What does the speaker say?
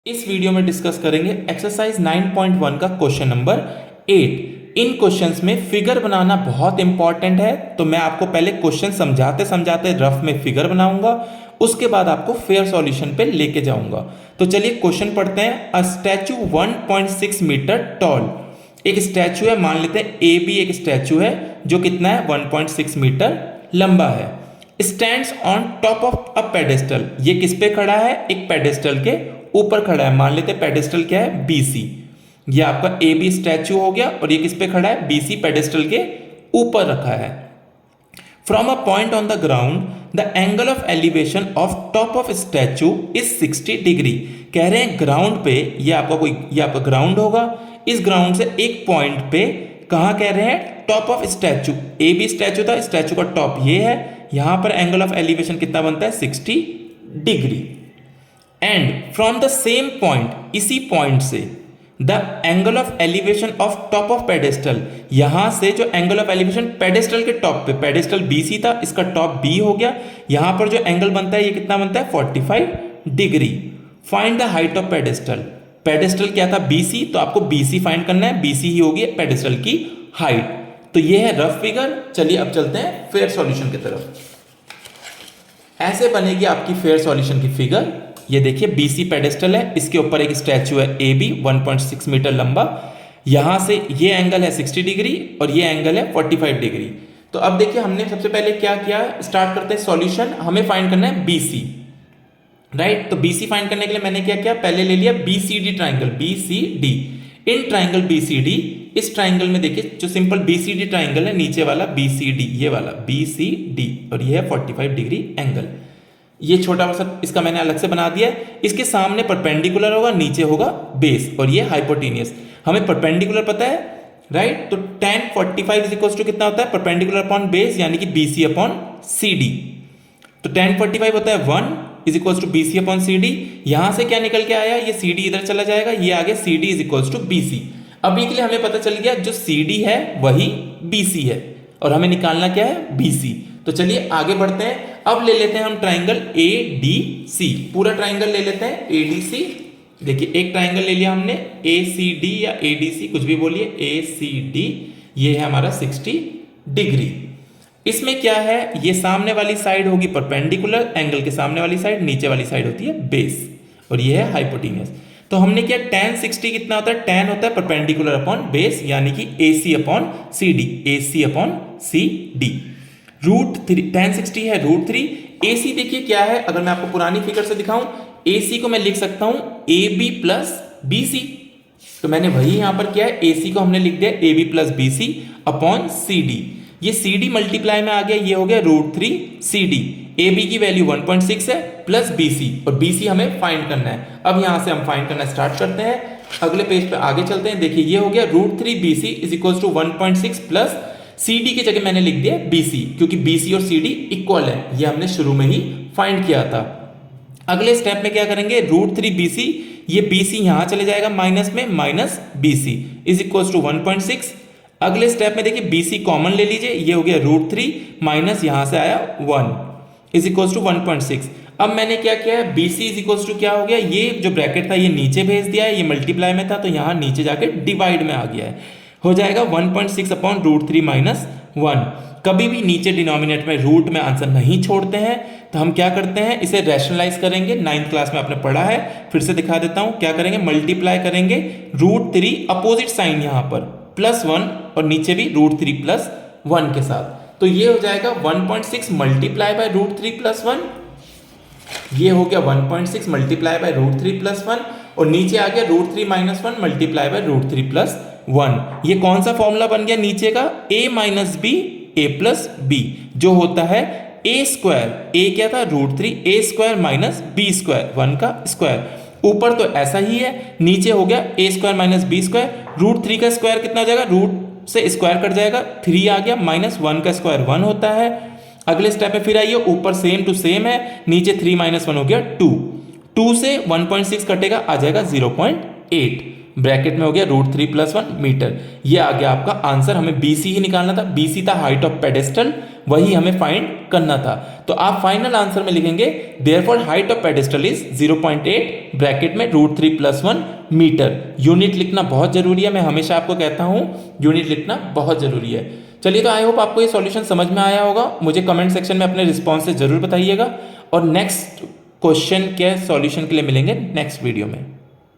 इस वीडियो में डिस्कस करेंगे एक्सरसाइज 9.1 का क्वेश्चन नंबर 8। इन क्वेश्चंस में फिगर बनाना बहुत इंपॉर्टेंट है, तो मैं आपको पहले क्वेश्चन समझाते समझाते रफ में फिगर बनाऊंगा, उसके बाद आपको फेयर सॉल्यूशन पे लेके जाऊंगा। तो चलिए क्वेश्चन पढ़ते हैं। अ स्टैचू 1.6 मीटर टॉल, एक स्टैचू है, मान लेते हैं ए बी एक स्टैचू है जो कितना है 1.6 मीटर लंबा है। Stands on top of a pedestal, ये किस पे खड़ा है? एक पेडेस्टल के ऊपर खड़ा है। मान लेते हैं पेडेस्टल क्या है? बीसी। ये आपका ए बी स्टैचू हो गया और ये किस पे खड़ा है? बीसी पेडेस्टल के ऊपर रखा है। From a point on the ground the angle of elevation of top of statue is 60 degree. कह रहे हैं ग्राउंड पे, ये आपका ग्राउंड होगा, इस ग्राउंड से एक पॉइंट पे कहाँ कह रहे हैं? Top of statue. A B statue था, स्टैचू का टॉप ये है, यहां पर एंगल ऑफ एलिवेशन कितना बनता है? 60 degree. And from the same point, इसी पॉइंट से the angle of elevation of top of pedestal, यहां से जो एंगल ऑफ एलिवेशन पेडेस्टल के टॉप पे, पेडेस्टल बीसी था, इसका टॉप बी हो गया, यहां पर जो एंगल बनता है ये कितना बनता है? 45 degree. Find the height of pedestal, pedestal क्या था? बीसी, तो आपको बीसी फाइंड करना है, बीसी ही होगी पेडेस्टल की हाइट। तो ये है रफ फिगर। चलिए अब चलते हैं फेयर सॉल्यूशन की तरफ। ऐसे बनेगी आपकी फेयर सॉल्यूशन की फिगर। ये देखिए बीसी पेडेस्टल है, इसके ऊपर एक स्टैचू है ए बी 1.6 मीटर लंबा, यहां से ये एंगल है 60 डिग्री और ये एंगल है 45 डिग्री। तो अब देखिए हमने सबसे पहले क्या किया, स्टार्ट करते हैं सॉल्यूशन। हमें फाइंड करना है बीसी, राइट? तो बीसी फाइंड करने के लिए मैंने क्या किया, पहले ले लिया BCD triangle, BCD. In triangle BCD, इस ट्राइंगल में देखिए जो सिंपल बीसीडी ट्राइंगल है, नीचे वाला बीसीडी, ये वाला बीसीडी, और ये है 45 डिग्री एंगल। ये छोटा सा इसका मैंने अलग से बना दिया है। इसके सामने परपेंडिकुलर होगा, नीचे होगा बेस, और ये हाइपोटेनियस। हमें परपेंडिकुलर पता है, राइट? तो tan 45 इज इक्वल टू कितना होता है? परपेंडिकुलर अपॉन बेस, यानी कि बीसी अपॉन सीडी। तो tan 45 होता है 1 is equal to BC upon CD. यहां से क्या निकल के आया? ये सीडी इधर चला जाएगा, ये आ गया CD is equal to BC. अभी के लिए हमें पता चल गया जो सीडी है वही बीसी है, और हमें निकालना क्या है? बीसी। तो चलिए आगे बढ़ते हैं। अब ले लेते हैं हम ट्राइंगल ए डी सी, पूरा ट्राइंगल ले लेते हैं ए डी सी। देखिए एक ट्राइंगल ले लिया हमने ए सी डी या ए डी सी, कुछ भी बोलिए, ए सी डी। ये है हमारा 60 डिग्री। इसमें क्या है? ये सामने वाली साइड होगी परपेंडिकुलर, एंगल के सामने वाली साइड, नीचे वाली साइड होती है बेस, और ये है हाइपोटेनियस। तो हमने क्या, tan 60 कितना होता है? tan होता है परपेंडिकुलर अपॉन बेस, यानी कि AC upon CD, AC upon CD। √3, tan 60 है √3। AC देखिए क्या है, अगर मैं आपको पुरानी फिगर से दिखाऊं, AC को मैं लिख सकता हूं AB प्लस BC। तो मैंने वही यहां पर किया है, AC को हमने लिख दिया AB plus BC upon CD। ये CD मल्टीप्लाई में आ गया, ये हो गया √3 CD। AB की वैल्यू 1.6 है प्लस BC, और BC हमें फाइंड करना है। अब यहां से हम फाइंड करना स्टार्ट करते हैं, अगले पेज पे आगे चलते हैं। देखिए ये हो गया √3 BC is equal to 1.6 plus CD की जगह मैंने लिख दिया BC, क्योंकि BC और CD इक्वल है, ये हमने शुरू में ही फाइंड किया था। अगले स्टेप में क्या करेंगे, √3 BC, ये BC यहां चले जाएगा माइनस में, minus BC is equal to 1.6। अगले स्टेप में देखिए BC कॉमन ले लीजिए, ये हो गया √3 माइनस यहां से आया 1 इज इक्वल टू 1.6। अब मैंने क्या किया है, BC इज इक्वल टू क्या हो गया, ये जो ब्रैकेट था ये नीचे भेज दिया है, ये मल्टीप्लाई में था तो यहां नीचे जाके डिवाइड में आ गया है, हो जाएगा 1.6 अपॉन √3 माइनस 1। कभी भी नीचे डिनोमिनेटर में रूट में आंसर नहीं छोड़ते हैं, तो हम क्या करते हैं, इसे रैशनलाइज करेंगे। 9th क्लास में आपने पढ़ा है, फिर से दिखा देता हूं। क्या करेंगे, मल्टीप्लाई करेंगे √3, अपोजिट साइन यहां पर +1, और नीचे भी √3 प्लस 1 के साथ। तो ये हो जाएगा 1.6 मल्टीप्लाई बाय √3 प्लस 1, ये हो गया 1.6 मल्टीप्लाई बाय √3 प्लस 1, और नीचे आ गया √3 माइनस 1 मल्टीप्लाई बाय √3 प्लस 1। ये कौन सा फॉर्मूला बन गया नीचे का? a minus B A plus B, जो होता है a स्क्वायर, a क्या था √3, a square minus b square, 1 का स्क्वायर। ऊपर तो ऐसा ही है, नीचे हो गया a square minus b square. √3 का स्क्वायर कितना हो जाएगा, रूट से स्क्वायर कट जाएगा, 3 आ गया, माइनस 1 का स्क्वायर 1 होता है। अगले स्टेप में फिर आइए, ऊपर सेम टू सेम है, नीचे 3 माइनस 1 हो गया 2, 2 से 1.6 कटेगा, आ जाएगा 0.6। 0.8 ब्रैकेट में हो गया √3+1 मीटर। ये आ गया आपका आंसर। हमें BC ही निकालना था, BC था हाइट ऑफ पेडेस्टल, वही हमें फाइंड करना था। तो आप फाइनल आंसर में लिखेंगे therefore height of pedestal is 0.8 bracket में √3+1 मीटर। यूनिट लिखना बहुत जरूरी है, मैं हमेशा आपको कहता हूं यूनिट लिखना बहुत जरूरी है। चलिए, तो आई होप आपको ये सॉल्यूशन समझ में आया होगा। मुझे कमेंट सेक्शन में अपने रिस्पॉन्सेज जरूर बताइएगा और नेक्स्ट क्वेश्चन के सॉल्यूशन के लिए मिलेंगे नेक्स्ट वीडियो में।